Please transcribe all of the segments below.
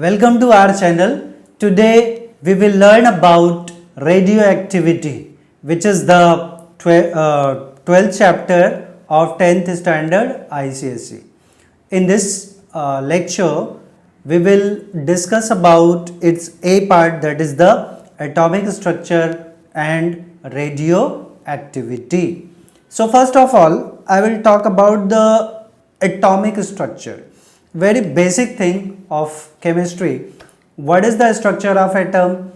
Welcome to our channel. Today we will learn about radioactivity, which is the 12th chapter of 10th standard ICSE. In this lecture, we will discuss about its A part, that is the atomic structure and radioactivity. So first of all, I will talk about the atomic structure. Very basic thing of chemistry. What is the structure of atom?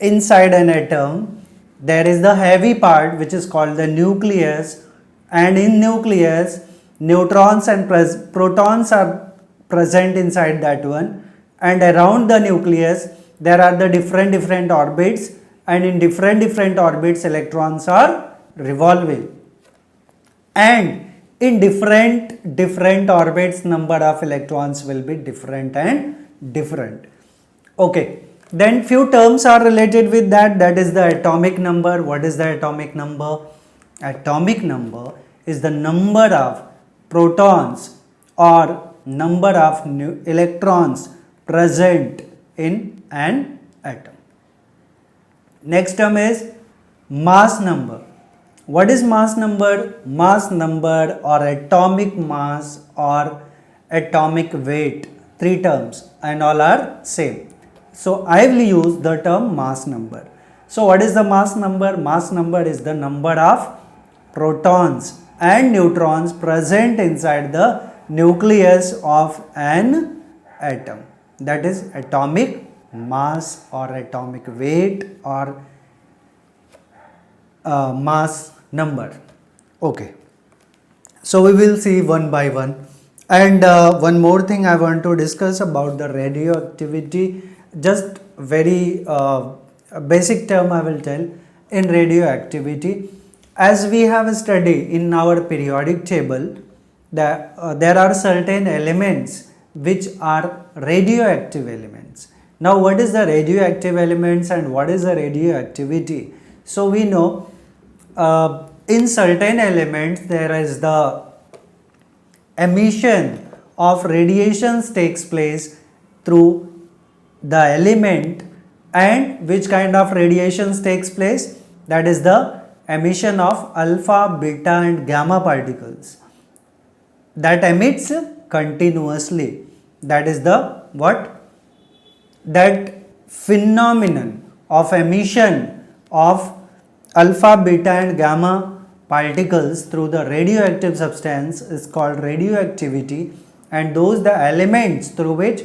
Inside an atom there is the heavy part which is called the nucleus, and in nucleus neutrons and protons are present inside that one, and around the nucleus there are the different orbits, and in different orbits electrons are revolving, and in different orbits number of electrons will be different and different. Okay, then few terms are related with that, that is the atomic number. What is the atomic number? Atomic number is the number of protons or number of electrons present in an atom. Next term is mass number. What is mass number? Mass number or atomic mass or atomic weight, three terms and all are same. So I will use the term mass number. So what is the mass number? Mass number is the number of protons and neutrons present inside the nucleus of an atom. That is atomic mass or atomic weight or mass number. Okay, so we will see one by one. And one more thing I want to discuss about the radioactivity, just very basic term I will tell. In radioactivity, as we have studied in our periodic table, that there are certain elements which are radioactive elements. Now what is the radioactive elements and what is the radioactivity? So we know in certain elements there is the emission of radiations takes place through the element, and which kind of radiations takes place? That is the emission of alpha, beta and gamma particles that emits continuously. That is the what? That phenomenon of emission of alpha, beta and gamma particles through the radioactive substance is called radioactivity, and those the elements through which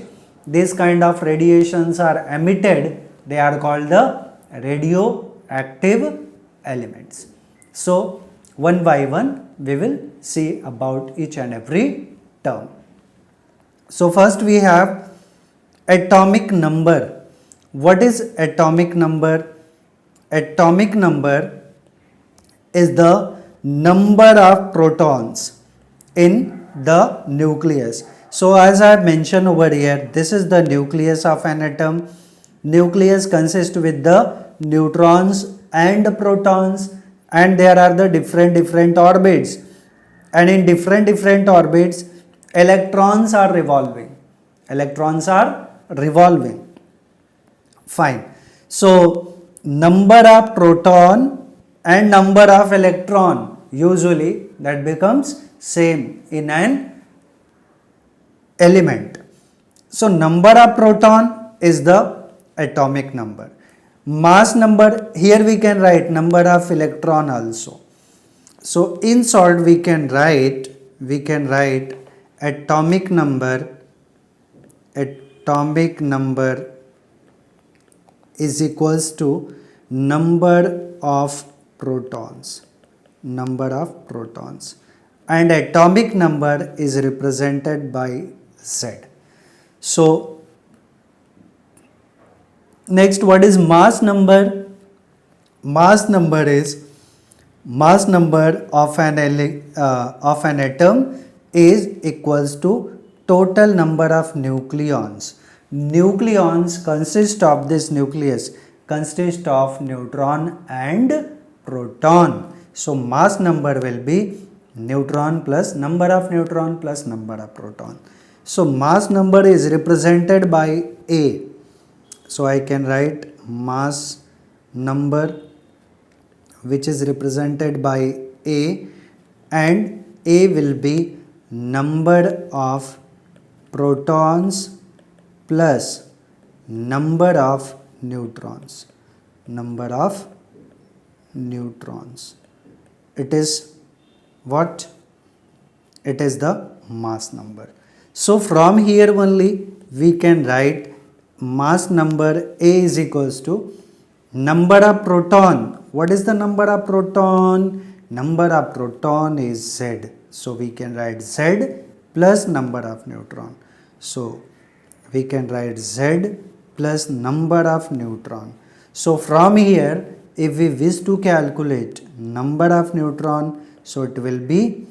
this kind of radiations are emitted, they are called the radioactive elements. So one by one we will see about each and every term. So first we have atomic number. What is atomic number? Atomic number is the number of protons in the nucleus. So as I have mentioned over here, this is the nucleus of an atom. Nucleus consists with the neutrons and protons, and there are the different orbits, and in different orbits electrons are revolving. Fine. So number of proton and number of electron, usually that becomes same in an element. So number of proton is the atomic number. Mass number, here we can write number of electron also. So in short we can write atomic number is equals to number of protons, and atomic number is represented by Z. So next, what is mass number? Mass number is mass number of an atom is equals to total number of nucleons. Nucleons consist of this nucleus consist of neutron and proton. So mass number will be neutron plus number of neutron plus number of proton. So mass number is represented by A. So I can write mass number which is represented by A, and A will be number of protons plus number of neutrons. Number of neutrons. It is what? It is the mass number. So from here only we can write mass number A is equals to number of proton. What is the number of proton? Number of proton is Z. So we can write Z plus number of neutron. So we can write Z plus number of neutron. So from here, if we wish to calculate number of neutron, so it will be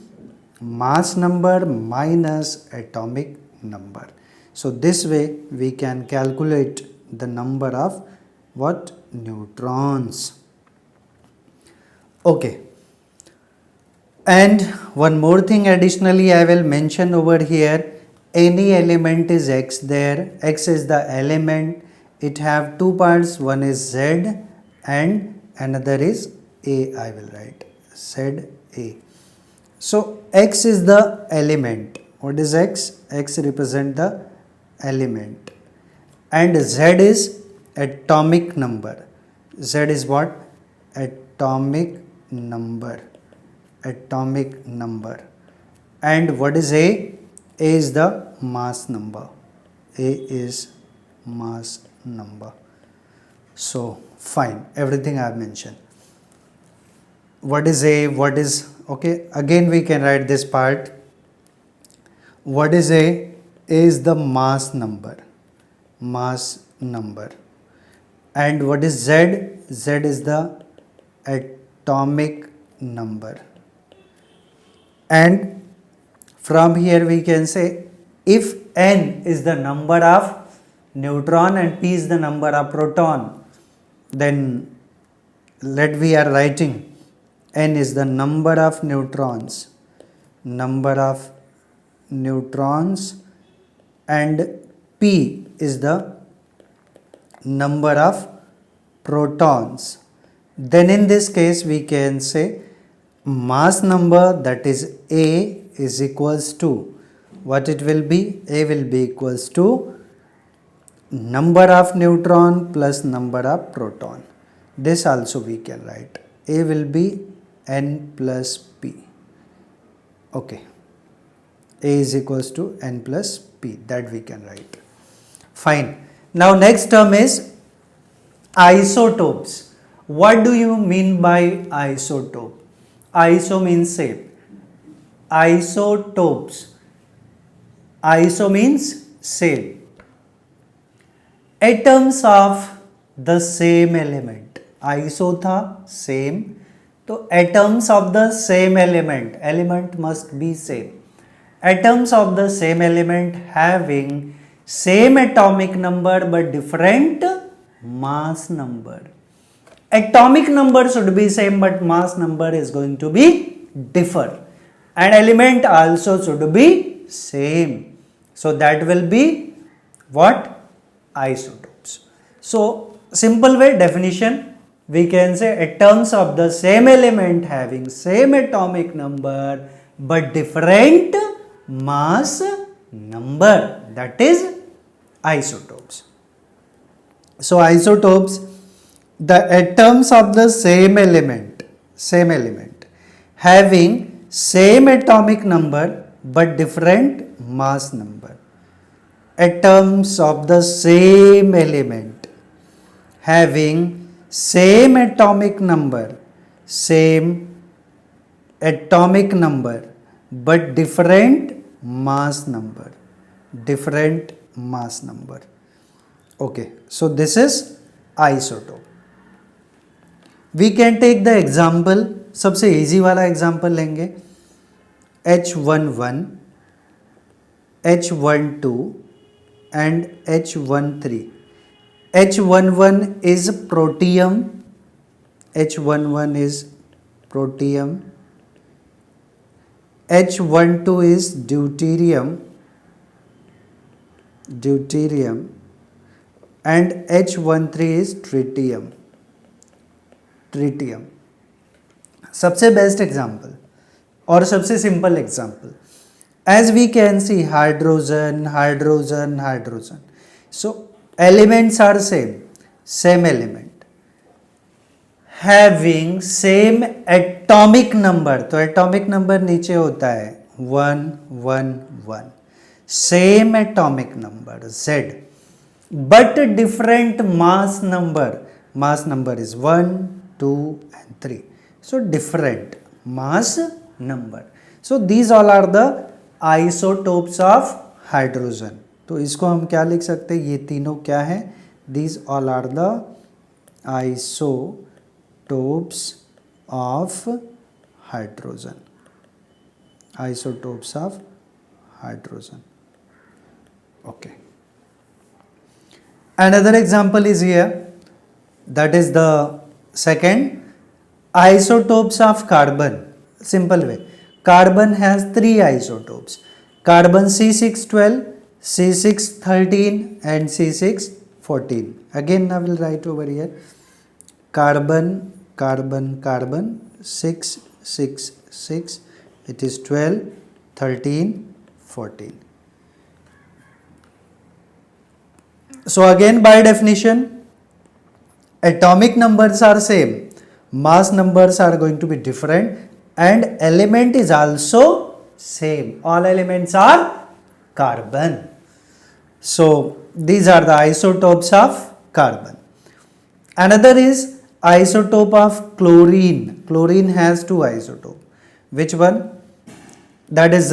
mass number minus atomic number. So this way we can calculate the number of what? Neutrons. Okay. And one more thing additionally I will mention over here. Any element is X there. X is the element. It have two parts. One is Z and another is A. I will write Z A. So X is the element. What is X? X represent the element. And Z is atomic number. Z is what? Atomic number. Atomic number. And what is A? A is the mass number. A is mass number. So fine, everything I have mentioned. What is A? What is, okay, again we can write this part. What is A? A is the mass number. Mass number. And what is Z? Z is the atomic number. And from here we can say if N is the number of neutron and P is the number of proton, then we are writing N is the number of neutrons. Number of neutrons, and P is the number of protons. Then in this case we can say mass number, that is A, is equals to what it will be? A will be equals to number of neutron plus number of proton. This also we can write. A will be N plus P. Okay. A is equals to N plus P. That we can write. Fine. Now next term is isotopes. What do you mean by isotope? Iso means same. Isotopes. Iso means same. Atoms of the same element. Iso tha same. So atoms of the same element. Element must be same. Atoms of the same element having same atomic number but different mass number. Atomic number should be same but mass number is going to be differ. And element also should be same. So that will be what? Isotopes. So simple way definition, we can say atoms of the same element having same atomic number but different mass number, that is isotopes. So isotopes, the atoms of the same element having same atomic number but different mass number. Atoms of the same element having same atomic number but different mass number. Okay, so this is isotope. We can take the example, सबसे easy वाला example लेंगे. H11, H12 and H13. H11 is protium. H11 is protium. H12 is deuterium. and H13 is tritium. Tritium सबसे best example और सबसे simple example. As we can see hydrogen hydrogen hydrogen. So elements are same element having same atomic number. तो atomic number नीचे होता है 1 1 1. Same atomic number Z but different mass number. Mass number is 1 2 and 3. So different mass number. So these all are the isotopes of hydrogen. तो इसको हम क्या लिख सकते हैं, ये तीनों क्या है, these all are the isotopes of hydrogen. Isotopes of hydrogen. Okay. Another example is here, that is the second, isotopes of carbon. Simple way, carbon has 3 isotopes, carbon C612, C613 and C614. Again I will write over here, carbon carbon carbon 6 6 6, it is 12 13 14. So again by definition, atomic numbers are same, mass numbers are going to be different, and element is also same. All elements are carbon. So these are the isotopes of carbon. Another is isotope of chlorine. Chlorine has 2 isotopes. Which one? That is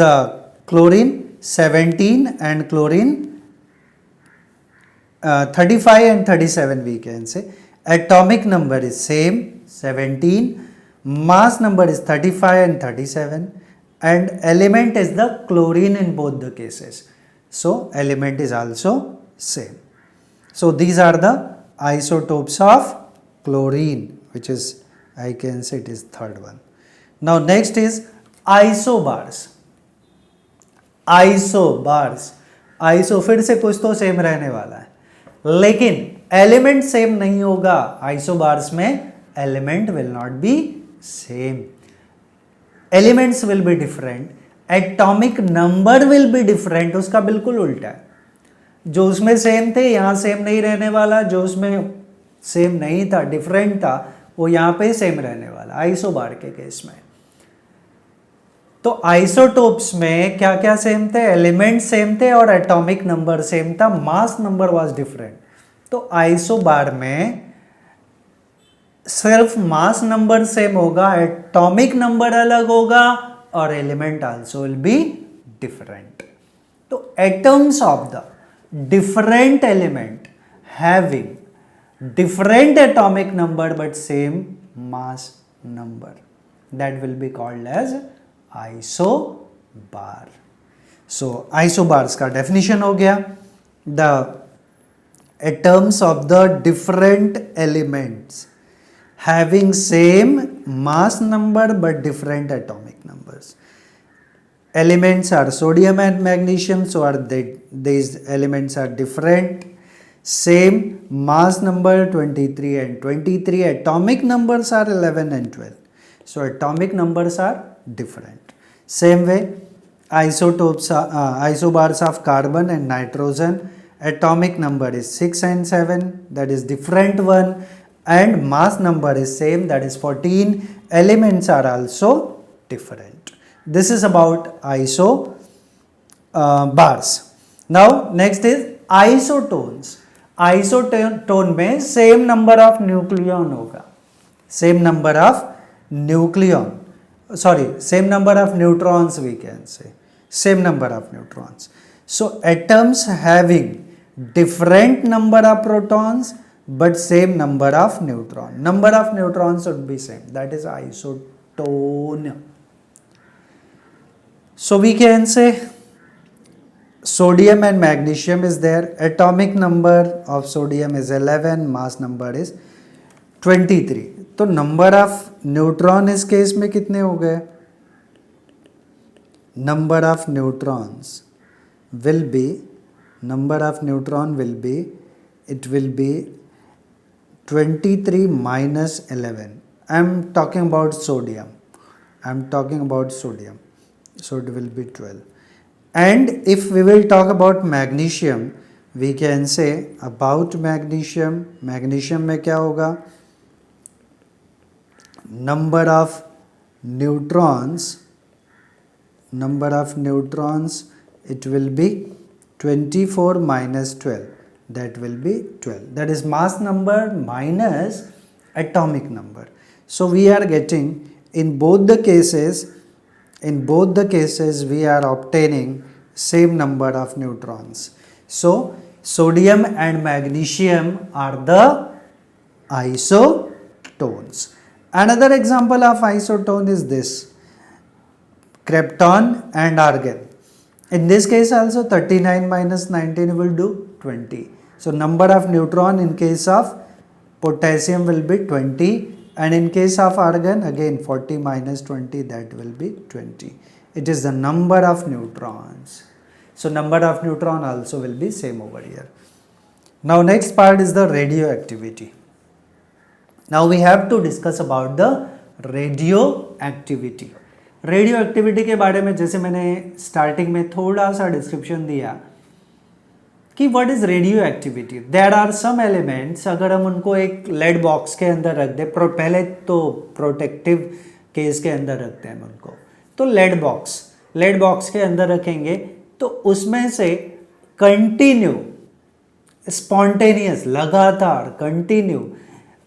chlorine 17 and chlorine 35 and 37 we can say. Atomic number is same 17, mass number is 35 and 37, and element is the chlorine in both the cases. So element is also same. So these are the isotopes of chlorine, which is, I can say it is third one. Now next is isobars. Isobars, iso फिर से कुछ तो same रहने वाला है, लेकिन element same नहीं होगा. आइसोबार्स में element will not be same, elements will be different, atomic number will be different. उसका बिल्कुल उल्टा है, जो उसमें सेम थे यहां सेम नहीं रहने वाला, जो उसमें सेम नहीं था डिफरेंट था वो यहां पे सेम रहने वाला आइसोबार के केस में. तो आइसोटोप्स में क्या क्या सेम थे, एलिमेंट सेम थे और एटॉमिक नंबर सेम था, मास नंबर वाज डिफरेंट. तो आइसोबार में सिर्फ मास नंबर सेम होगा, एटॉमिक नंबर अलग होगा और element also will be different. तो atoms of the different element having different atomic number but same mass number, that will be called as isobar. So isobars का definition हो गया, the atoms of the different elements having same mass number but different atomic numbers. Elements are sodium and magnesium, so these elements are different, same mass number 23 and 23, atomic numbers are 11 and 12, so atomic numbers are different. Same way isotopes isobars of carbon and nitrogen, atomic number is 6 and 7, that is different one, and mass number is same, that is 14, elements are also different. This is about bars. Now next is isotones. Isotone में same number of nucleon होगा, same number of nucleon, same number of neutrons we can say, same number of neutrons. So atoms having different number of protons but same number of neutrons. Number of neutrons should be same, that is isotone. So we can say sodium and magnesium is there, atomic number of sodium is 11, mass number is 23. तो number of neutron इस case में कितने हो गए, number of neutrons will be 11 it will be 23 minus 11. I am talking about sodium. So it will be 12. And if we will talk about magnesium, we can say about magnesium में क्या होगा, number of neutrons, it will be 24 minus 12, that will be 12. That is mass number minus atomic number. So we are getting in both the cases we are obtaining same number of neutrons. So sodium and magnesium are the isotones. Another example of isotone is this, krypton and argon. In this case also 39 minus 19 will do 20. So number of neutron in case of potassium will be 20, and in case of argon again 40 minus 20, that will be 20. It is the number of neutrons. So number of neutron also will be same over here. Now next part is the radioactivity. Now we have to discuss about the radioactivity. Radioactivity के बारे में जैसे मैंने starting में थोड़ा सा description दिया कि what is radioactivity. There are some elements, अगर हम उनको एक लेड बॉक्स के अंदर रख दें, पहले तो प्रोटेक्टिव केस के अंदर रखते हैं उनको, तो लेड बॉक्स के अंदर रखेंगे तो उसमें से कंटिन्यू स्पॉन्टेनियस लगातार continue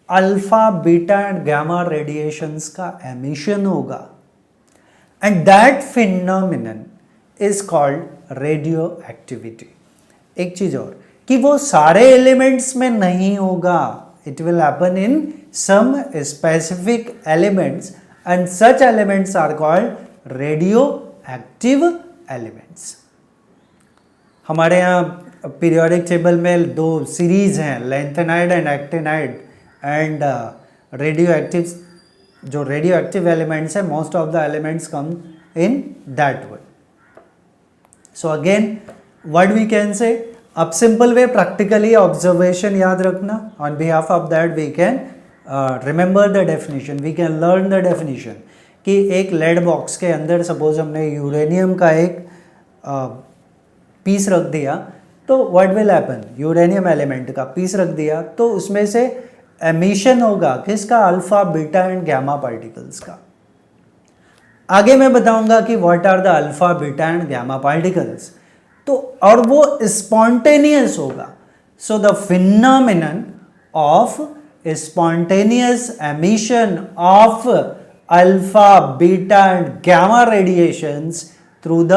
alpha beta and gamma radiations का एमिशन होगा, and that phenomenon is called radioactivity. एक चीज और कि वो सारे एलिमेंट्स में नहीं होगा, it will happen in some specific elements and such elements are called radioactive elements. हमारे यहाँ पीरियोडिक टेबल में दो सीरीज हैं, lanthanide and actinide, and radioactive, जो रेडियोएक्टिव एलिमेंट्स है most of the elements come in that one. So again what we can say, अब simple way practically observation याद रखना. On behalf of that we can remember the definition, we can learn the definition कि एक lead box के अंदर suppose हमने uranium का एक पीस रख दिया, तो what will happen, uranium element का पीस रख दिया तो उसमें से एमिशन होगा किसका, alpha beta and gamma particles का. आगे मैं बताऊंगा कि what are the alpha beta and gamma particles, तो और वो स्पॉन्टेनियस होगा. So the phenomenon of spontaneous emission of alpha beta and gamma radiations through the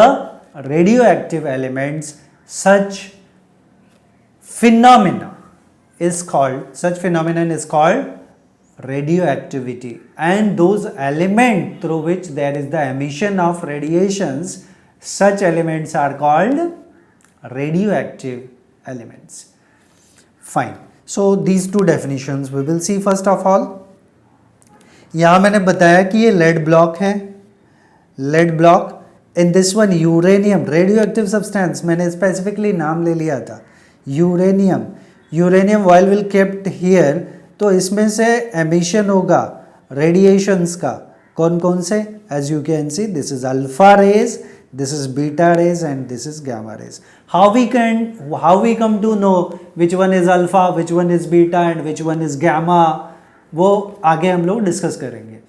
radioactive elements, such phenomenon is called radioactivity, and those elements through which there is the emission of radiations, such elements are called radioactive elements. Fine. So these two definitions we will see. First of all, यहाँ मैंने बताया कि ये lead block है, lead block. In this one uranium, radioactive substance, मैंने specifically नाम ले लिया था uranium while will kept here, तो इसमें से एमिशन होगा रेडिएशंस का. कौन कौन से, as you can see, this is alpha rays, this is beta rays and this is gamma rays. How we come to know which one is alpha, which one is beta and which one is gamma, वो आगे हम लोग discuss करेंगे.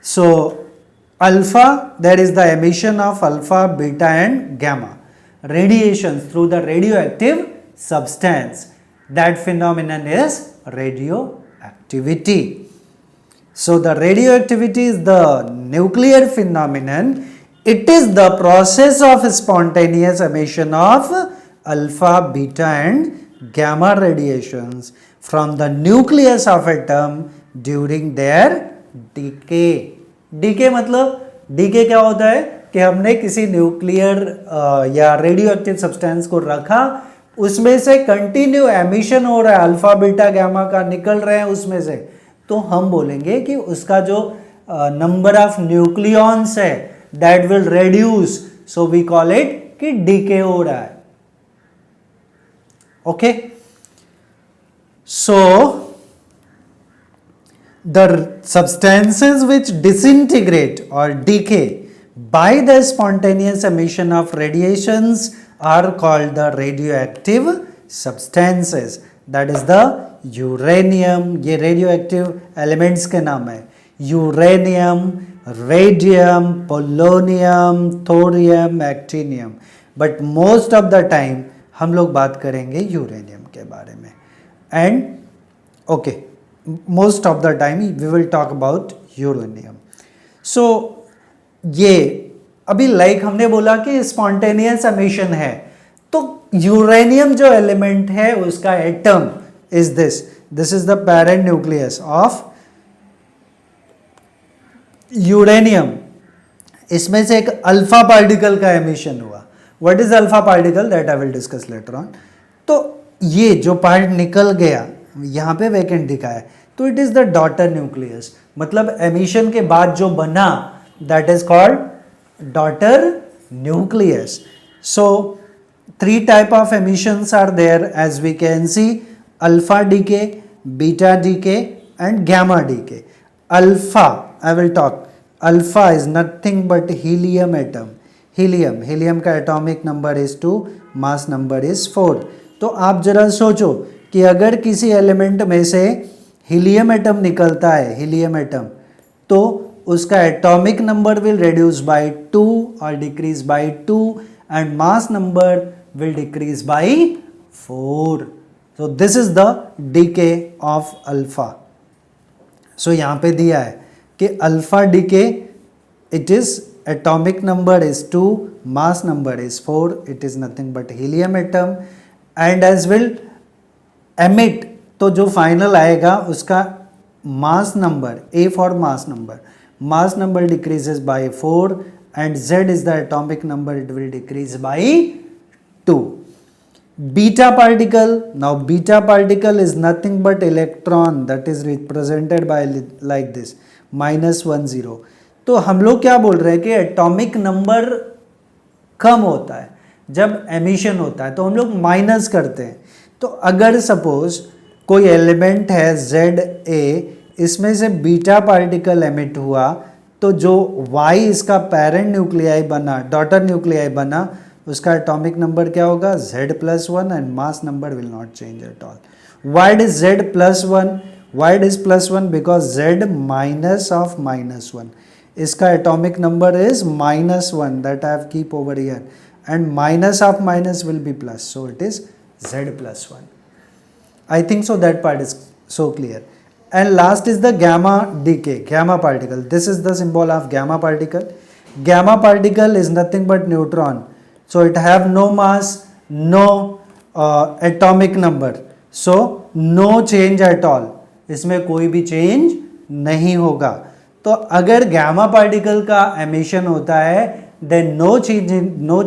So alpha, that is the emission of alpha, beta and gamma radiations through the radioactive substance. That phenomenon is radioactivity. So the radioactivity is the nuclear phenomenon. It is the process of spontaneous emission of alpha, beta and gamma radiations from the nucleus of atom during their decay. Decay मतलब decay क्या होता है कि हमने किसी nuclear या radioactive substance को रखा, उसमें से कंटिन्यू एमिशन हो रहा है, अल्फा बीटा गामा का निकल रहे हैं उसमें से, तो हम बोलेंगे कि उसका जो नंबर ऑफ न्यूक्लियॉन्स है that will reduce, so we call it कि डीके हो रहा है. Okay, So the substances which disintegrate or decay by the spontaneous emission of radiations are called the radioactive substances. That is the uranium. ये radioactive elements के नाम है. Uranium, radium, polonium, thorium, actinium. But most of the time हम लोग बात करेंगे uranium के बारे में. And okay, most of the time we will talk about uranium. So ये अभी लाइक हमने बोला कि स्पॉन्टेनियस एमिशन है, तो यूरेनियम जो एलिमेंट है उसका atom is this is the parent nucleus of uranium. इसमें से एक अल्फा पार्टिकल का एमिशन हुआ. What is alpha particle, that I will discuss later on. तो ये जो पार्ट निकल गया यहाँ पे वैकेंट दिखा है, तो it is the daughter nucleus. मतलब एमिशन के बाद जो बना that is called daughter nucleus. So 3 type of emissions are there, as we can see: alpha decay, beta decay and gamma decay. Alpha, I will talk. Alpha is nothing but helium atom. Helium का atomic number is 2, mass number is 4. तो आप जरा सोचो कि अगर किसी element में से हीलियम एटम निकलता है, हीलियम एटम, तो उसका atomic number will reduce by 2 और decrease by 2 and mass number will decrease by 4. So this is the decay of alpha. सो यहाँ पे दिया है कि alpha decay, it is atomic number is 2, mass number is 4, it is nothing but helium atom and as will emit. तो जो final आएगा उसका mass number, A for mass number, mass number decreases by 4 and Z is the atomic number, it will decrease by 2. Beta particle, now beta particle is nothing but electron that is represented by like this -10. तो हम लोग क्या बोल रहे हैं कि atomic number कम होता है जब एमिशन होता है, तो हम लोग माइनस करते हैं. तो अगर सपोज कोई एलिमेंट है ZA, इसमें से बीटा पार्टिकल एमिट हुआ, तो जो Y इसका पेरेंट न्यूक्लियाई बना, डॉटर न्यूक्लियाई बना, उसका एटॉमिक नंबर क्या होगा, Z+1 and mass number will not change at all. Why it is Z+1? Why it is +1? Because Z minus of -1. इसका atomic number is -1 that I have keep over here, and minus of minus will be plus, so it is Z+1. I think so that part is so clear. And last is the gamma decay, gamma particle. This is the symbol of gamma particle. Gamma particle is nothing but neutron, so it have no mass, no atomic number, so no change at all. इसमें कोई भी change नहीं होगा. तो अगर gamma particle का emission होता है, then no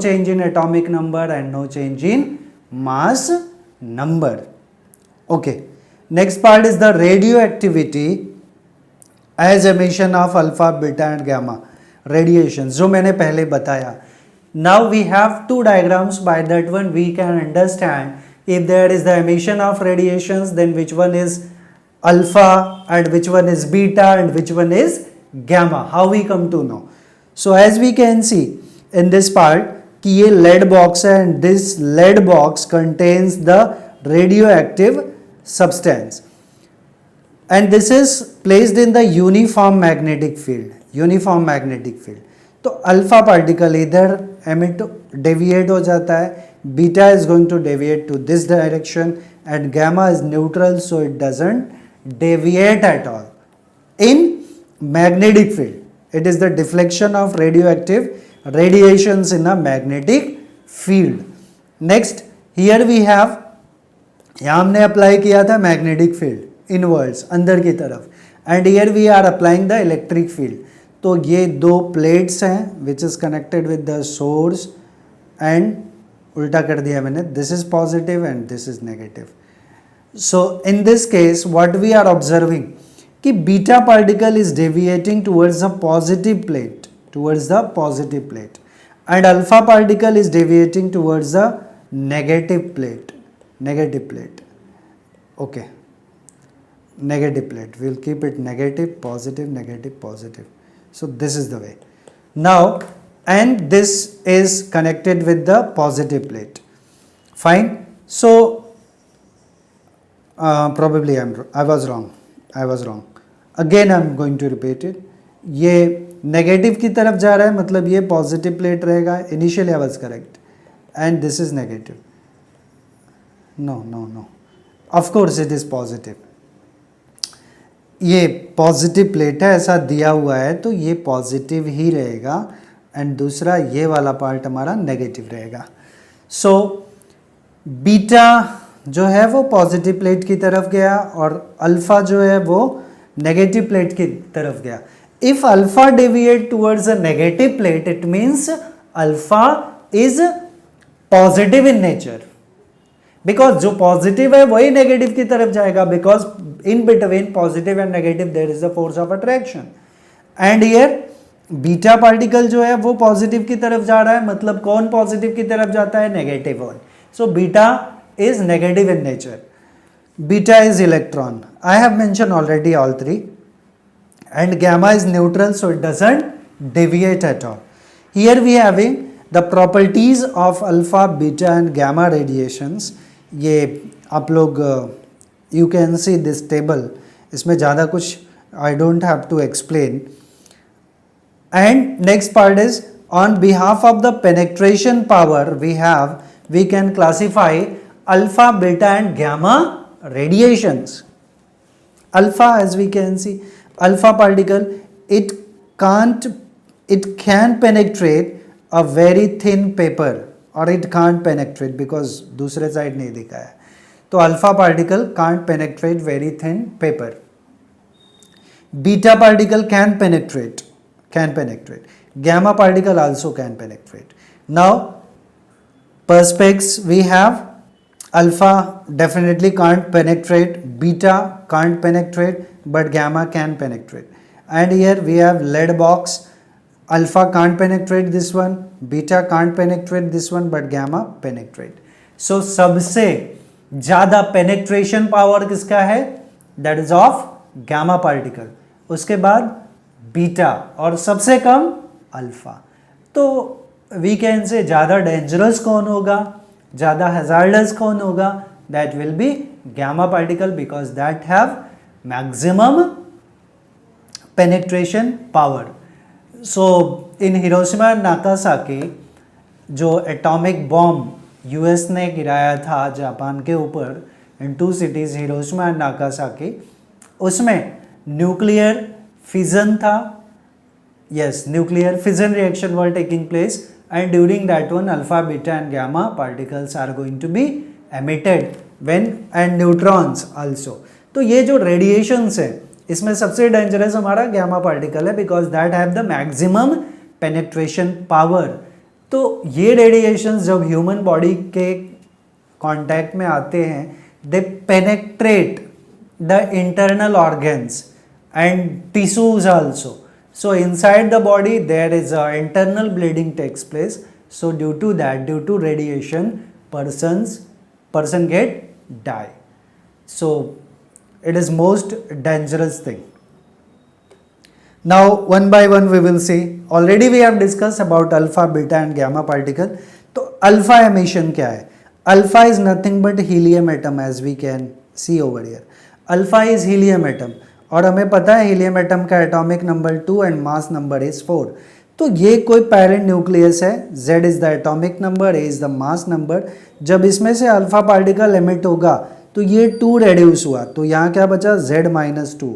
change in atomic number and no change in mass number. Okay. Next part is the radioactivity as emission of alpha, beta and gamma radiations, जो मैंने पहले बताया. Now we have 2 diagrams. By that one we can understand if there is the emission of radiations, then which one is alpha and which one is beta and which one is gamma. How we come to know? So as we can see in this part कि ये lead box है and this lead box contains the radioactive substance and this is placed in the uniform magnetic field. तो alpha particle इधर emit deviate हो जाता है, beta is going to deviate to this direction and gamma is neutral, so it doesn't deviate at all in magnetic field. It is the deflection of radioactive radiations in a magnetic field. Next, here we have, यहाँ हमने apply किया था magnetic field inwards अंदर की तरफ, and here we are applying the electric field. तो ये 2 plates हैं which is connected with the source, and उल्टा कर दिया मैंने, this is positive and this is negative. So in this case what we are observing कि beta particle is deviating towards the positive plate and alpha particle is deviating towards the negative plate. Okay, negative plate. We'll keep it negative, positive, negative, positive. So this is the way. Now, and this is connected with the positive plate. Fine. So probably I was wrong. Again I'm going to repeat it. ये negative की तरफ जा रहा है, मतलब ये positive plate रहेगा. Initially I was correct and this is negative. No of course it is positive. ये पॉजिटिव प्लेट है, ऐसा दिया हुआ है तो ये पॉजिटिव ही रहेगा एंड दूसरा ये वाला पार्ट हमारा नेगेटिव रहेगा. सो बीटा जो है वो पॉजिटिव प्लेट की तरफ गया और अल्फा जो है वो नेगेटिव प्लेट की तरफ गया. If alpha deviate towards a negative plate, it means alpha is positive in nature. Because जो positive है वही negative की तरफ जाएगा, because in between positive and negative there is a force of attraction. And here beta particle जो है वो positive की तरफ जा रहा है, मतलब कौन positive की तरफ जाता है? Negative one. So beta is negative in nature. Beta is electron. I have mentioned already all three. And gamma is neutral, so it doesn't deviate at all. Here we having the properties of alpha, beta and gamma radiations. ये आप लोग you can see this table. इसमें ज़्यादा कुछ I don't have to explain. And next part is on behalf of the penetration power we can classify alpha, beta and gamma radiations. Alpha, as we can see, alpha particle, it can penetrate a very thin paper or it can't penetrate because दूसरे side नहीं दिखा है. तो alpha particle can't penetrate very thin paper. Beta particle can penetrate. Gamma particle also can penetrate. Now perspex we have alpha definitely can't penetrate, beta can't penetrate, but gamma can penetrate. And here we have lead box. Alpha can't penetrate this one, beta can't penetrate this one, but gamma penetrate. So सबसे ज़्यादा penetration power किसका है? That is of gamma particle. उसके बाद beta और सबसे कम alpha. तो we can say ज़्यादा dangerous कौन होगा, ज़्यादा hazardous कौन होगा? That will be gamma particle because that have maximum penetration power. So in Hiroshima and Nagasaki जो एटॉमिक बॉम्ब यूएस ने गिराया था जापान के ऊपर इन 2 cities हिरोशिमा एंड नागासाकी, उसमें न्यूक्लियर फिजन था. yes, nuclear fission reaction were taking place and during that one alpha, beta and gamma particles are going to be emitted when and neutrons also. तो ये जो radiations है इसमें सबसे dangerous हमारा gamma particle है because that have the maximum penetration power. तो ये रेडिएशंस जब ह्यूमन बॉडी के कांटेक्ट में आते हैं they penetrate the internal organs and tissues also. So inside the body there is a internal bleeding takes place. So due to that, due to radiation, person get die. So it is most dangerous thing. Now one by one we will see. Already we have discussed about alpha, beta and gamma particle. तो alpha emission क्या है? Alpha is nothing but helium atom as we can see over here. Alpha is helium atom. और हमें पता है helium atom का atomic number 2 and mass number is 4. तो ये कोई पेरेंट न्यूक्लियस है, Z is the atomic number, A is the mass number. जब इसमें से अल्फा पार्टिकल एमिट होगा तो ये 2 रेड्यूस हुआ, तो यहाँ क्या बचा Z-2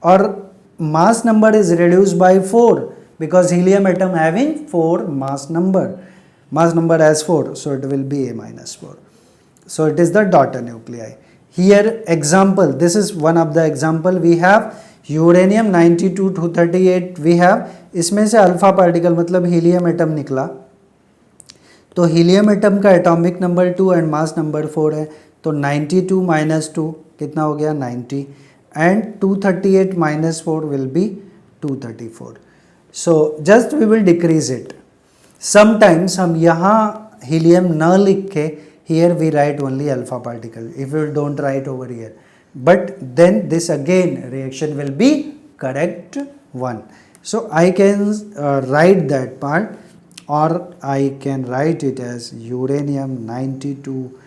और मास number is reduced by 4 because helium atom having 4 mass number as 4, so it will be A-4. So it is the daughter nuclei. Here example, this is one of the example we have uranium 92-238 we have. इसमें से alpha particle मतलब helium atom निकला. तो helium atom का atomic number 2 and mass number 4 है. तो 92 - 2 कितना हो गया 90 and 238 - 4 will be 234. So just we will decrease it. Sometimes हम यहाँ हीलियम न लिख के here we write only alpha particle if you don't write over here. but then this again reaction will be correct one. So I can write that part, or I can write it as uranium 92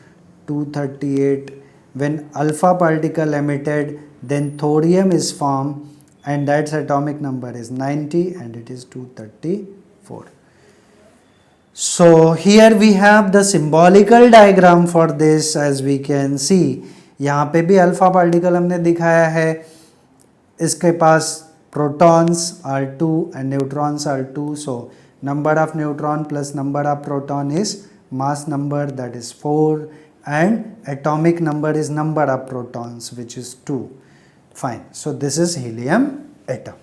238. When alpha particle emitted, then thorium is formed, and that's atomic number is 90 and it is 234. So here we have the symbolical diagram for this. As we can see, यहाँ पे भी alpha particle हमने दिखाया है, इसके पास protons are 2 and neutrons are 2. So number of neutron plus number of proton is mass number, that is 4, and atomic number is number of protons, which is 2. Fine. So this is helium atom.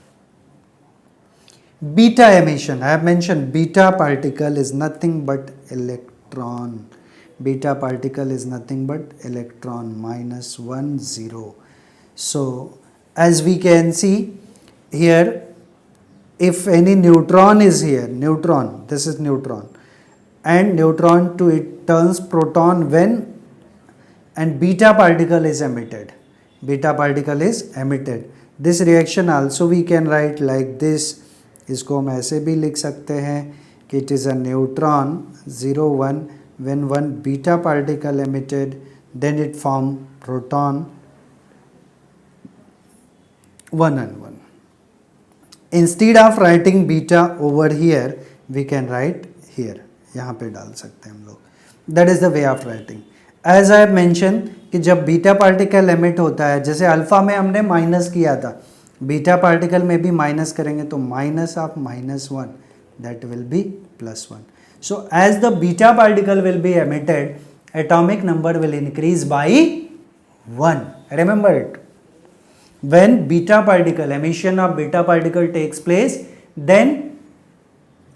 Beta emission, I have mentioned beta particle is nothing but electron. Beta particle is nothing but electron, minus 1 0. So as we can see here, if any neutron is here, neutron, this is neutron, and neutron to it turns proton when, and beta particle is emitted. Beta particle is emitted. This reaction also we can write like this. इसको हम ऐसे भी लिख सकते हैं कि it is a neutron 0 1, when one beta particle emitted, then it form proton 1 and 1. Instead of writing beta over here, we can write here. यहाँ पे डाल सकते हैं हम लोग. That is the way of writing. As I have mentioned कि जब beta particle emit होता है, जैसे अल्फा में हमने माइनस किया था, बीटा पार्टिकल में भी माइनस करेंगे तो minus of minus 1, that will be plus 1. So as the beta particle will be emitted, atomic number will increase by 1. Remember it. When beta particle, emission of beta particle takes place, then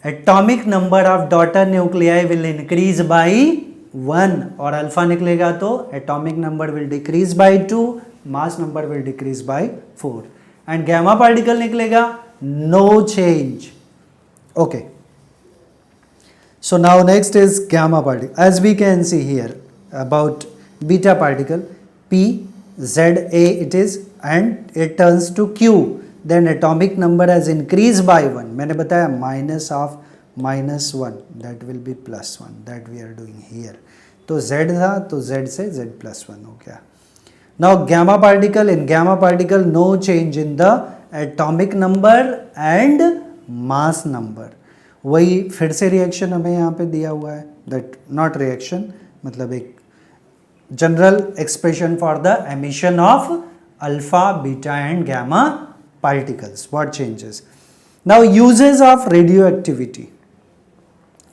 atomic number of daughter nuclei will increase by 1, और alpha निकलेगा तो atomic number will decrease by 2, mass number will decrease by 4, and gamma particle निकलेगा no change. Okay. So now next is gamma particle. As we can see here about beta particle, P, Z, A it is, and it turns to Q. Then atomic number has increased by 1. मैंने बताया minus of minus 1, that will be plus 1, that we are doing here. तो Z था तो Z से Z plus 1 हो गया. Now gamma particle, in gamma particle no change in the atomic number and mass number. वही फिर से reaction हमें यहाँ पे दिया हुआ है, that not reaction मतलब एक general expression for the emission of alpha, beta and gamma particles. What changes? Now uses of radioactivity.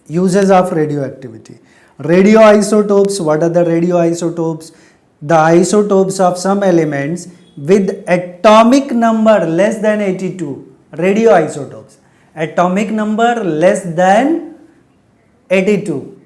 Uses of radioactivity. Radioisotopes. What are the radioisotopes? The isotopes of some elements with atomic number less than 82. Radioisotopes. Atomic number less than 82.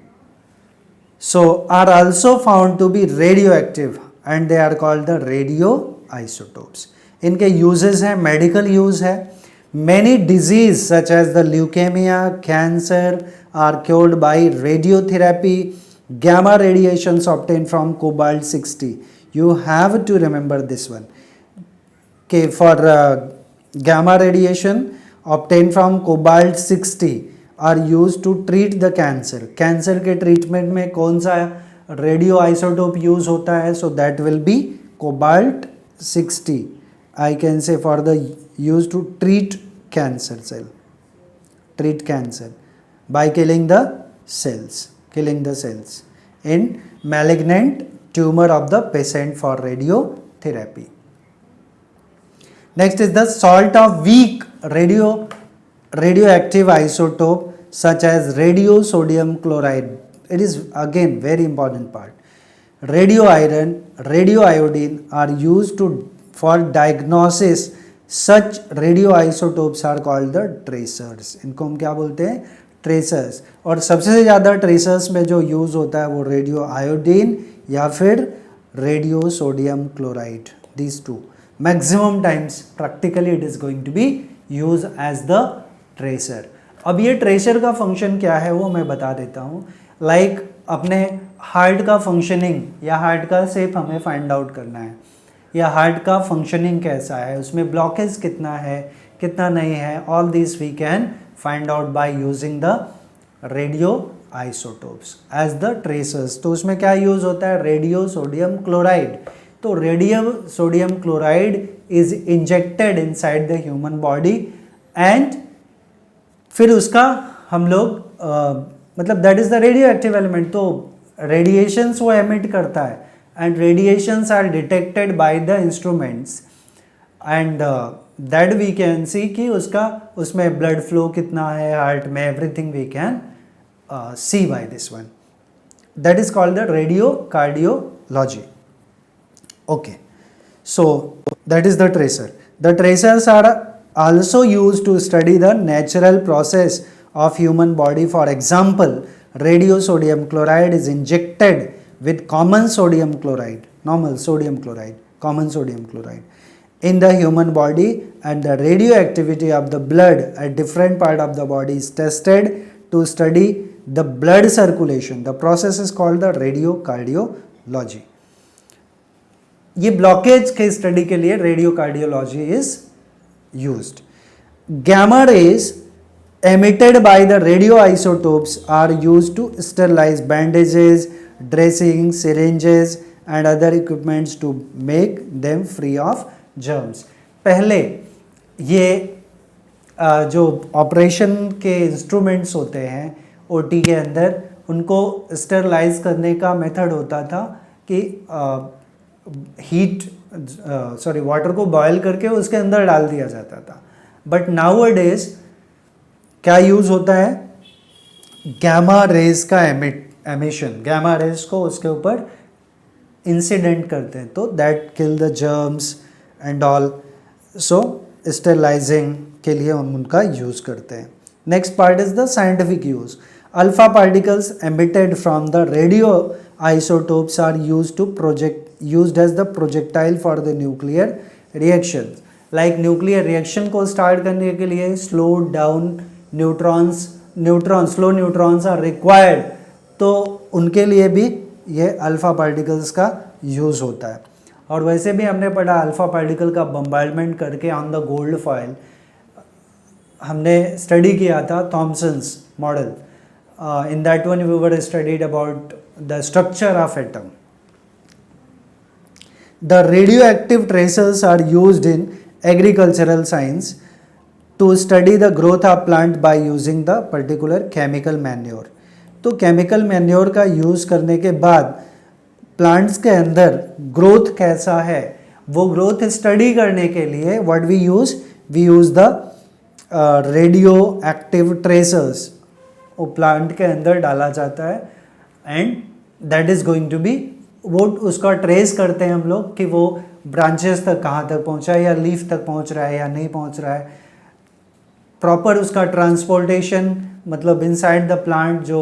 So are also found to be radioactive, and they are called the radioisotopes. इनके uses हैं, medical use है. Many diseases such as the leukemia, cancer are cured by radiotherapy. Gamma radiations obtained from cobalt 60. You have to remember this one. Okay, for gamma radiation obtained from cobalt 60 are used to treat the cancer. Cancer के treatment में कौन सा radioisotope use होता है? So that will be cobalt 60. I can say for the used to treat cancer cell. Treat cancer by killing the cells. Killing the cells in malignant tumor of the patient for radiotherapy. Next is the salt of weak radioactive isotope such as radiosodium chloride. It is again very important part. Radioiron, radioiodine are used for diagnosis. Such radioisotopes are called the tracers. इनको हम क्या बोलते हैं? Tracers. और सबसे ज़्यादा tracers में जो यूज़ होता है वो रेडियो आयोडीन या फिर radio sodium chloride. These two maximum times practically it is going to be use as the tracer. अब ये ट्रेसर का फंक्शन क्या है वो मैं बता देता हूँ. लाइक अपने हार्ट का फंक्शनिंग या हार्ट का शेप हमें फाइंड आउट करना है. या हार्ट का फंक्शनिंग कैसा है, उसमें ब्लॉकेज कितना है कितना नहीं है, all this we can find out by using the radio isotopes as the tracers. तो उसमें क्या यूज होता है, रेडियो सोडियम क्लोराइड। तो radio sodium chloride is injected inside the human body and फिर उसका हम लोग मतलब that is the radioactive element. तो रेडिएशंस वो एमिट करता है and radiations are detected by the instruments and that we can see कि उसका उसमें ब्लड फ्लो कितना है हार्ट में, everything we can see by this one. That is called the radio cardiology. Okay, so that is the tracer. The tracers are also used to study the natural process of human body. For example, radio sodium chloride is injected with common sodium chloride, normal sodium chloride, common sodium chloride in the human body, and the radioactivity of the blood at different part of the body is tested to study the blood circulation. The process is called the radiocardiology. ये blockage के study के लिए रेडियोकार्डियोलॉजी is used. Gamma rays emitted by the radioisotopes are used to sterilize bandages, dressings, syringes and other equipments to make them free of germs. पहले ये जो operation के instruments होते हैं ओटी के अंदर, उनको स्टरलाइज करने का मेथड होता था कि वाटर को बॉयल करके उसके अंदर डाल दिया जाता था। बट नाउ अ डेज क्या यूज होता है, गैमा रेज का एमिशन, गैमा रेज को उसके ऊपर इंसिडेंट करते हैं तो that kill the germs and all. So sterilising के लिए हम उनका यूज करते हैं। Next part is the scientific use. Alpha particles emitted from the radio isotopes are used as the projectile for the nuclear reactions. Like nuclear reaction को start करने के लिए slow down slow neutrons are required, तो उनके लिए भी ये alpha particles का यूज होता है। और वैसे भी हमने पढ़ा अल्फा पार्टिकल का बम्बार्डमेंट करके ऑन द गोल्ड फॉयल, हमने स्टडी किया था Thomson's model. in that one we were studied about the structure of atom. The radioactive tracers are used in agricultural science to study the growth of plant by using the particular chemical manure. तो chemical manure का use करने के बाद plants के अंदर growth कैसा है वो growth study करने के लिए what we use the radioactive tracers, वो प्लांट के अंदर डाला जाता है and that is going to be, वो उसका ट्रेस करते हैं हम लोग कि वो ब्रांचेस तक कहाँ तक पहुँचा है या लीफ तक पहुँच रहा है या नहीं पहुँच रहा है। प्रॉपर उसका ट्रांसपोर्टेशन मतलब इनसाइड द प्लांट जो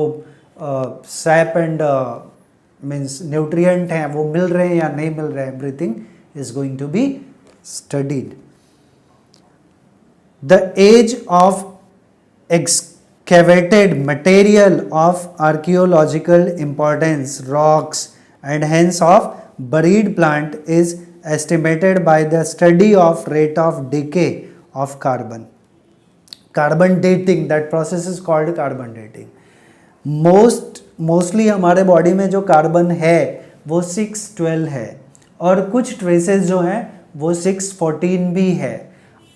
सैप एंड मीन्स न्यूट्रिएंट हैं वो मिल रहे हैं या नहीं मिल रहे हैं, everything is going to be studied. The age of excavated material of archaeological importance, rocks and hence of buried plant is estimated by the study of rate of decay of carbon. Carbon dating, that process is called carbon dating. Mostly हमारे body में जो carbon है वो 612 है और कुछ traces जो हैं वो 614 भी है,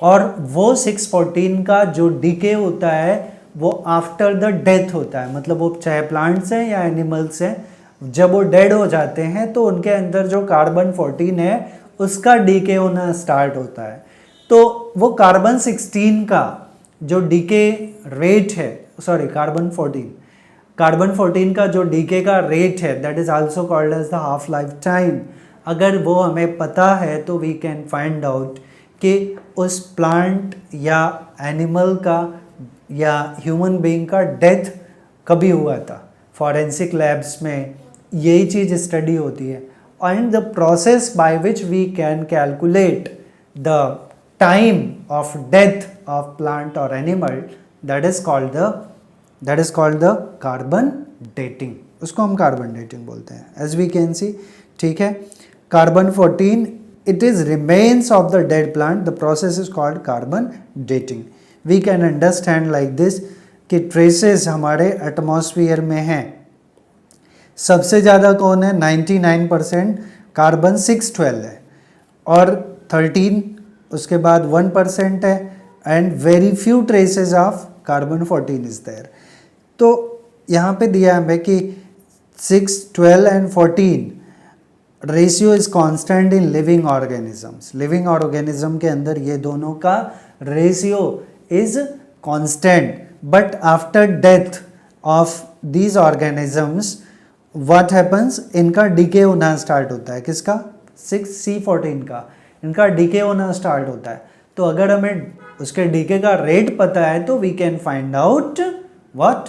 और वो 614 का जो डीके होता है वो आफ्टर द डेथ होता है, मतलब वो चाहे प्लांट्स हैं या एनिमल्स हैं, जब वो डेड हो जाते हैं तो उनके अंदर जो कार्बन 14 है उसका डीके होना स्टार्ट होता है। तो वो कार्बन 16 का जो डीके रेट है, सॉरी कार्बन 14 का जो डीके का रेट है that is also called as the half life time. अगर वो हमें पता है तो वी कैन फाइंड आउट कि उस प्लांट या एनिमल का या ह्यूमन बीइंग का डेथ कभी हुआ था। फॉरेंसिक लैब्स में यही चीज़ स्टडी होती है and the process by which we can calculate the time of death of plant और animal, that is called the carbon dating. उसको हम कार्बन डेटिंग बोलते हैं, एज वी कैन सी। ठीक है, carbon 14 it is remains of the dead plant, the process is called carbon dating. We can understand like this कि traces हमारे atmosphere में हैं. सबसे ज़्यादा कौन है? 99% कार्बन 612 है, और 13 उसके बाद 1% है, and very few traces of carbon 14 is there. तो यहाँ पे दिया है कि 6, 12 and 14 ratio is constant in living organisms. Living organism के अंदर ये दोनों का ratio is constant, but after death of these organisms what happens, इनका डीके होना स्टार्ट होता है. किसका? 6C14 का, इनका डीके होना स्टार्ट होता है. तो अगर हमें उसके डीके का रेट पता है तो we can find out what,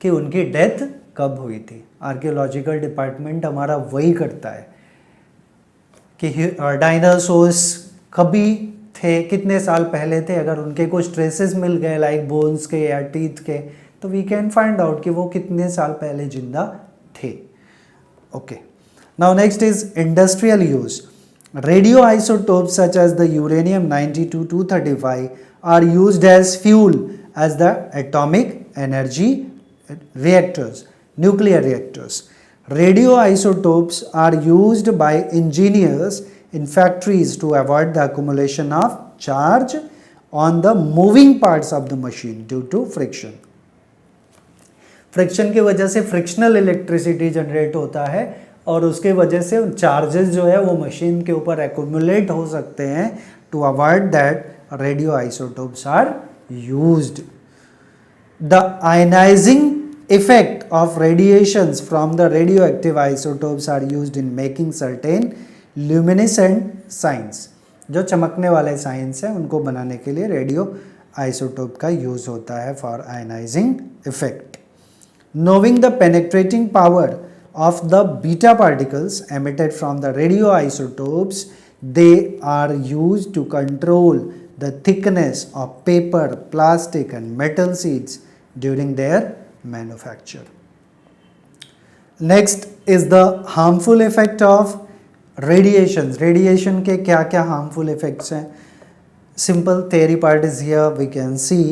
कि उनकी डेथ कब हुई थी. आर्कियोलॉजिकल डिपार्टमेंट हमारा वही करता है कि डायनासोर्स कभी थे, कितने साल पहले थे. अगर उनके कुछ ट्रेसेस मिल गए लाइक बोन्स के या टीथ के, तो वी कैन फाइंड आउट कि वो कितने साल पहले जिंदा थे. Okay, now next is industrial use. Radioisotopes such as the uranium-92-235 are used as fuel as the atomic energy reactors, nuclear reactors. Radioisotopes are used by engineers in factories to avoid the accumulation of charge on the moving parts of the machine due to friction. Friction की वजह से frictional electricity generate होता है, और उसके वजह से charges जो है वो मशीन के ऊपर एक्यूमुलेट हो सकते हैं. To avoid that radio isotopes are used. The ionizing effect of radiations from the radioactive isotopes are used in making certain luminescent signs. जो चमकने वाले साइंस हैं उनको बनाने के लिए रेडियो आइसोटोप का यूज होता है for ionising effect. नोविंग the penetrating power of the beta particles emitted from the radioisotopes, they are used to control the thickness of paper, plastic and metal sheets during their manufacture. Next is the harmful effect of radiations. Radiation के क्या क्या harmful effects हैं? Simple theory part is here. We can see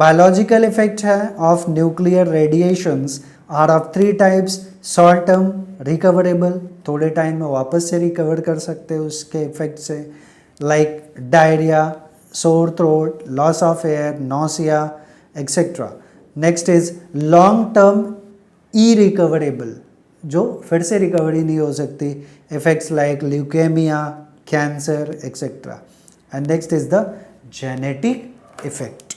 biological effect है of nuclear radiations are of 3 types. Short term recoverable, थोड़े time में वापस से recover कर सकते हैं उसके इफेक्ट से, like diarrhoea, sore throat, loss of air, nausea etcetera. Next is long term irrecoverable, जो फिर से रिकवरी नहीं हो सकती, effects like leukaemia, cancer etcetera. And next is the genetic effect.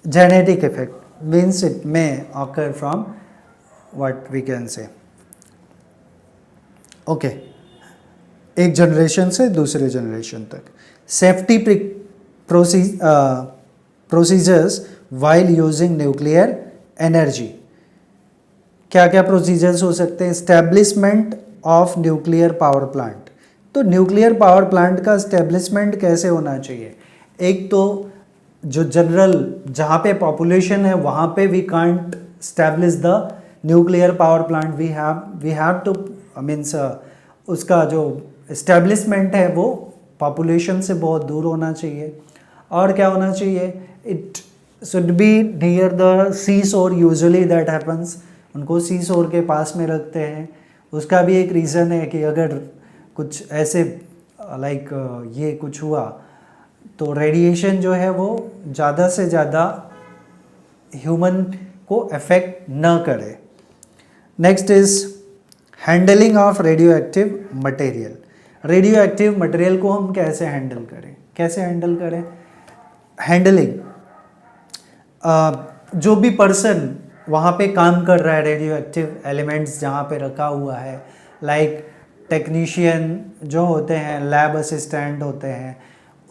Genetic effect means it may occur from what we can say. Okay, एक generation से दूसरे generation तक. Safety procedures while using nuclear energy. क्या क्या procedures हो सकते हैं? Establishment of nuclear power plant. तो न्यूक्लियर पावर प्लांट का एस्टेब्लिशमेंट कैसे होना चाहिए? एक तो जो जनरल जहाँ पे पॉपुलेशन है वहाँ पे we can't establish the nuclear power plant. We have to means उसका जो इस्टेब्लिशमेंट है वो पॉपुलेशन से बहुत दूर होना चाहिए. और क्या होना चाहिए? It should be near the sea shore. Usually that happens, उनको सी शोर के पास में रखते हैं. उसका भी एक रीज़न है कि अगर कुछ ऐसे लाइक ये कुछ हुआ तो रेडिएशन जो है वो ज़्यादा से ज़्यादा ह्यूमन को अफेक्ट न करे. Next is handling of radio active material. Radio active material को हम कैसे हैंडल करें? कैसे हैंडल करें? हैंडलिंग, जो भी पर्सन वहाँ पे काम कर रहा है, रेडियो एक्टिव एलिमेंट्स जहाँ पे रखा हुआ है, लाइक टेक्नीशियन जो होते हैं, लैब असिस्टेंट होते हैं,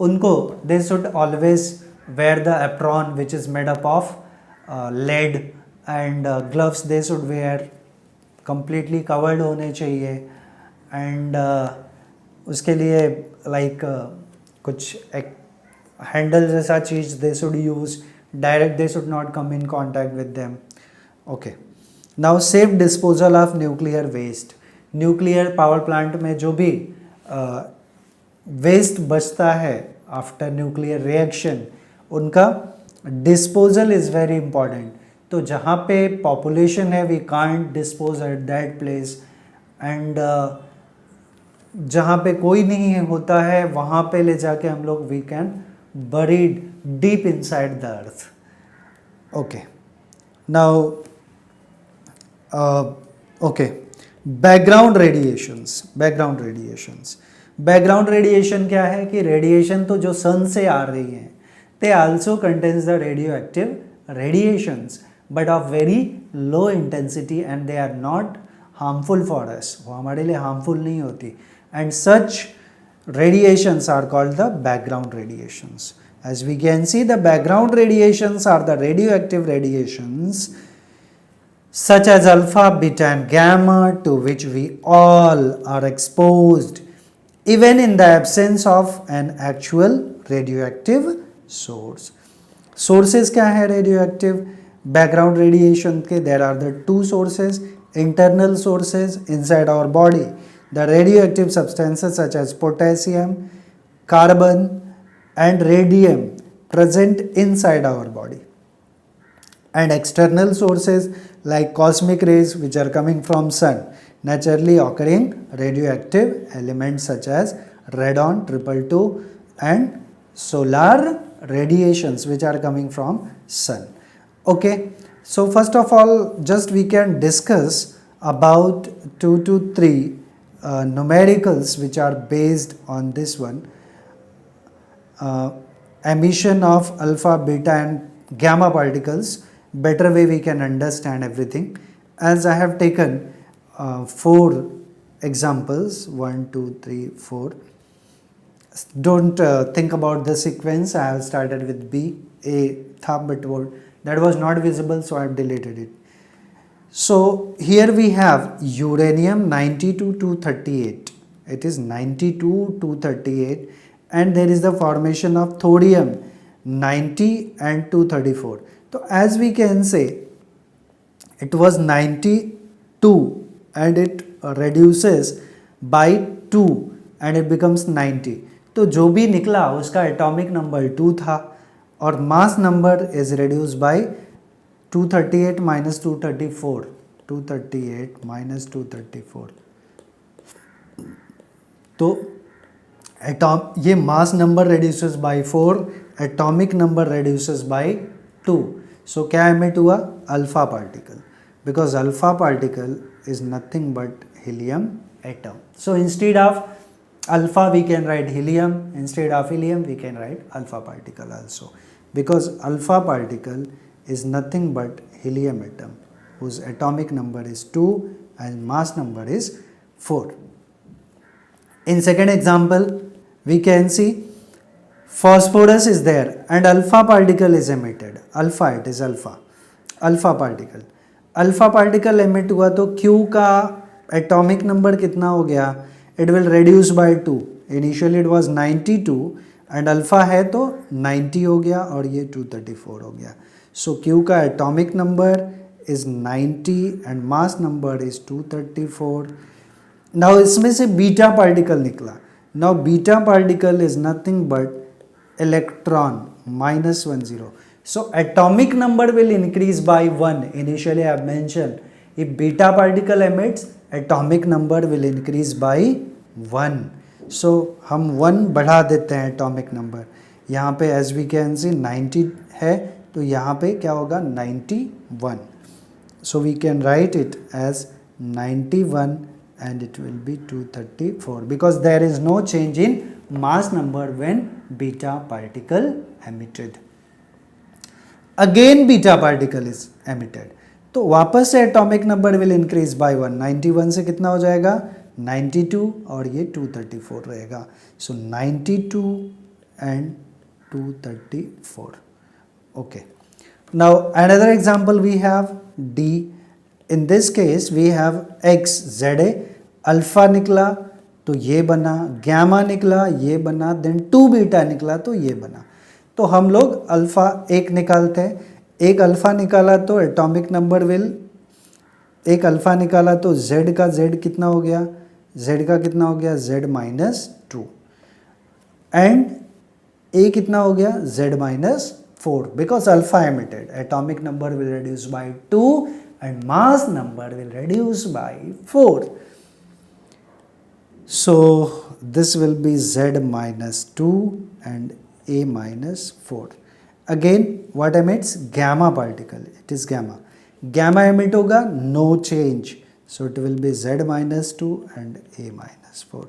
उनको they should always wear the apron which is made up of lead, and gloves they should wear, completely covered होने चाहिए. एंड उसके लिए लाइक कुछ एक हैंडल जैसा चीज़ they should use. Direct they should not come in contact with them. Okay, now safe disposal of nuclear waste. Nuclear power plant में जो भी वेस्ट बचता है आफ्टर न्यूक्लियर रिएक्शन, उनका डिस्पोजल इज़ वेरी इंपॉर्टेंट। तो जहाँ पे पॉपुलेशन है we can't dispose at that place, and जहाँ पे कोई नहीं होता है वहाँ पे ले जाके हम लोग we can buried deep inside the earth. Okay, now okay, background radiations. Background radiation क्या है कि रेडिएशन तो जो सन से आ रही है, they also contains the radioactive radiations but of very low intensity and they are not harmful for us, वो हमारे लिए हार्मफुल नहीं होती, and such radiations are called the background radiations. As we can see, the background radiations are the radioactive radiations such as alpha, beta and gamma to which we all are exposed even in the absence of an actual radioactive source. Sources क्या है radioactive background radiation के? There are the two sources, internal sources inside our body, the radioactive substances such as potassium, carbon and radium present inside our body, and external sources like cosmic rays which are coming from sun, naturally occurring radioactive elements such as radon 222 and solar radiations which are coming from sun. Okay, so first of all just we can discuss about 2 to 3 numericals which are based on this one, emission of alpha, beta and gamma particles. Better way we can understand everything, as I have taken 4 examples, 1 2 3 4. Don't think about the sequence. I have started with B, A tha but that was not visible, so I have deleted it. So here we have uranium 92-238, it is 92-238, and there is the formation of thorium 90 and 234. So as we can say it was 92 and it reduces by 2 and it becomes 90. तो जो भी निकला उसका atomic number 2 था और मास number is reduce by 238 minus 234, 238 minus 234. तो ये mass number reduces by 4, atomic number reduces by 2. सो क्या एमिट हुआ? Alpha particle, because alpha particle is nothing but helium atom. So instead of alpha we can write helium, instead of helium we can write alpha particle also, because alpha particle is nothing but helium atom whose atomic number is 2 and mass number is 4. In second example we can see phosphorus is there and alpha particle is emitted. Alpha, it is alpha particle emit हुआ तो Q का atomic number कितना हो गया? It will reduce by 2. Initially it was 92 and alpha है तो 90 हो गया और ये 234 हो गया. So Q का atomic number is 90 and mass number is 234. Now इसमें से बीटा पार्टिकल निकला. Now beta particle is nothing but electron -10. So atomic number will increase by 1. Initially I have mentioned if beta particle emits, atomic number will increase by 1. So हम 1 बढ़ा देते हैं atomic number. यहाँ पे as we can see 90 है तो यहाँ पे क्या होगा? 91. So we can write it as 91 and it will be 234 because there is no change in mass number when beta particle emitted. Again beta particle is emitted. तो वापस से atomic number will increase by 1. 91 से कितना हो जाएगा? 92 और ये 234 रहेगा. So 92 and 234. Okay, now another example we have D. In this case we have X ZA. Alpha निकला तो ये बना, गैमा निकला ये बना, देन 2 बीटा निकला तो ये बना. तो हम लोग अल्फा एक निकालते हैं. एक अल्फ़ा निकाला तो एटॉमिक नंबर विल, एक अल्फ़ा निकाला तो Z का Z कितना हो गया? Z का कितना हो गया? Z -2. एंड ए कितना हो गया z minus 4 because alpha emitted atomic number will reduce by 2 and mass number will reduce by 4. So this will be z minus 2 and a minus 4. Again what emits? Gamma particle. It is gamma. Gamma emit होगा, no change. So it will be z minus 2 and a minus 4.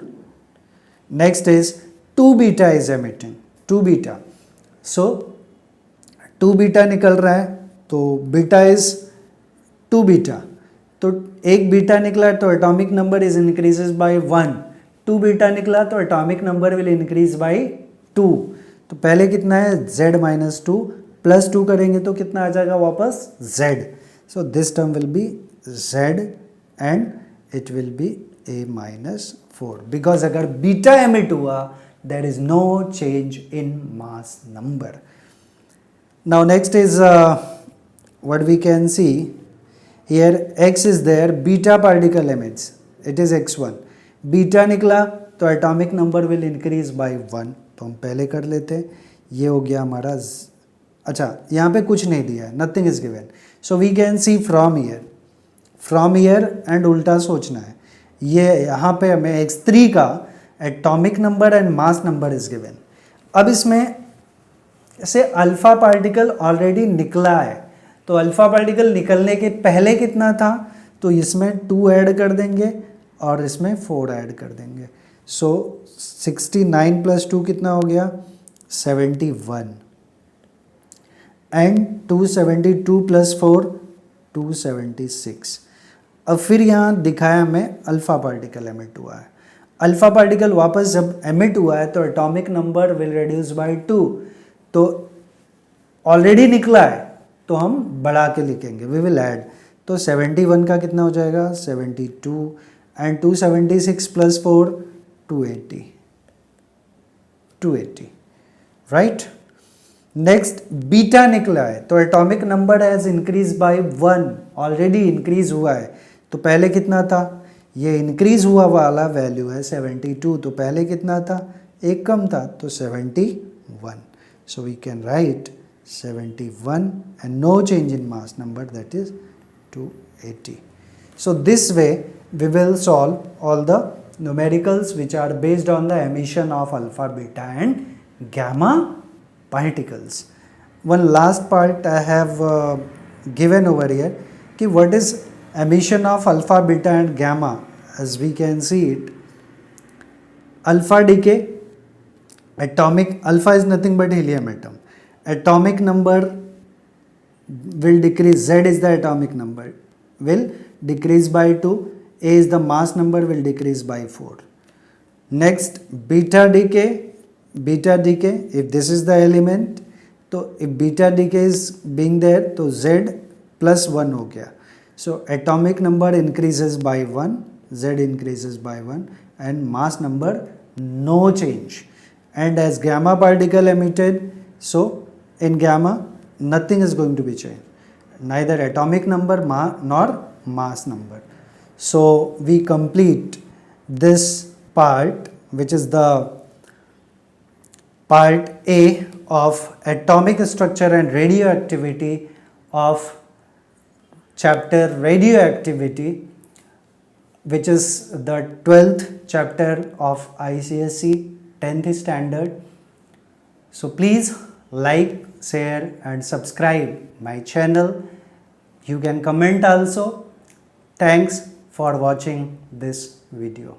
Next is 2 beta is emitting. 2 beta. So 2 beta निकल रहा है तो beta is 2 beta. तो एक beta निकला तो atomic number is increases by 1. 2 beta निकला तो atomic number will increase by 2. तो पहले कितना है z माइनस 2 प्लस 2 करेंगे तो कितना आ जाएगा वापस z. So this term will be z and it will be a minus 4 because अगर बीटा एमिट हुआ there is no change in mass number. Now next is what we can see here x is there, beta particle emits, it is x1. Beta निकला तो atomic number will increase by 1. तो हम पहले कर लेते हैं. ये हो गया हमारा अच्छा यहाँ पे कुछ नहीं दिया है, nothing is given. So we can see from here and उल्टा सोचना है. ये यहाँ पे हमें x3 का atomic number and mass number is given. अब इसमें से अल्फा पार्टिकल ऑलरेडी निकला है तो अल्फा पार्टिकल निकलने के पहले कितना था तो इसमें 2 ऐड कर देंगे और इसमें 4 ऐड कर देंगे. सो 69 प्लस 2 कितना हो गया 71 एंड 272 प्लस 4 276. अब फिर यहाँ दिखाया हमें अल्फा पार्टिकल एमिट हुआ है. अल्फा पार्टिकल वापस जब एमिट हुआ है तो atomic number will reduce by 2. तो ऑलरेडी निकला है तो हम बढ़ा के लिखेंगे, वी विल ऐड. तो 71 का कितना हो जाएगा 72 and 276 plus 4 280 right. Next beta निकला है तो atomic number has increase by 1, already increase हुआ है. तो पहले कितना था, ये इंक्रीज हुआ वाला वैल्यू है 72, तो पहले कितना था एक कम था तो 71. So we can write 71 and no change in mass number, that is 280. So this way we will solve all the numericals which are based on the emission of alpha, beta and gamma particles. One last part I have given over here कि what is emission of alpha, beta and gamma. As we can see it, alpha decay, atomic, alpha is nothing but helium atom. Atomic number will decrease, z is the atomic number, will decrease by 2, a is the mass number, will decrease by 4. Next beta decay, if this is the element तो if beta decay is being there तो z plus 1 हो गया. So atomic number increases by 1, z increases by 1 and mass number no change. And as gamma particle emitted, so in gamma nothing is going to be changed, neither atomic number nor mass number. So we complete this part, which is the part A of atomic structure and radioactivity of chapter radioactivity, which is the 12th chapter of ICSE 10th standard. So please like, share and subscribe my channel. You can comment also. Thanks for watching this video.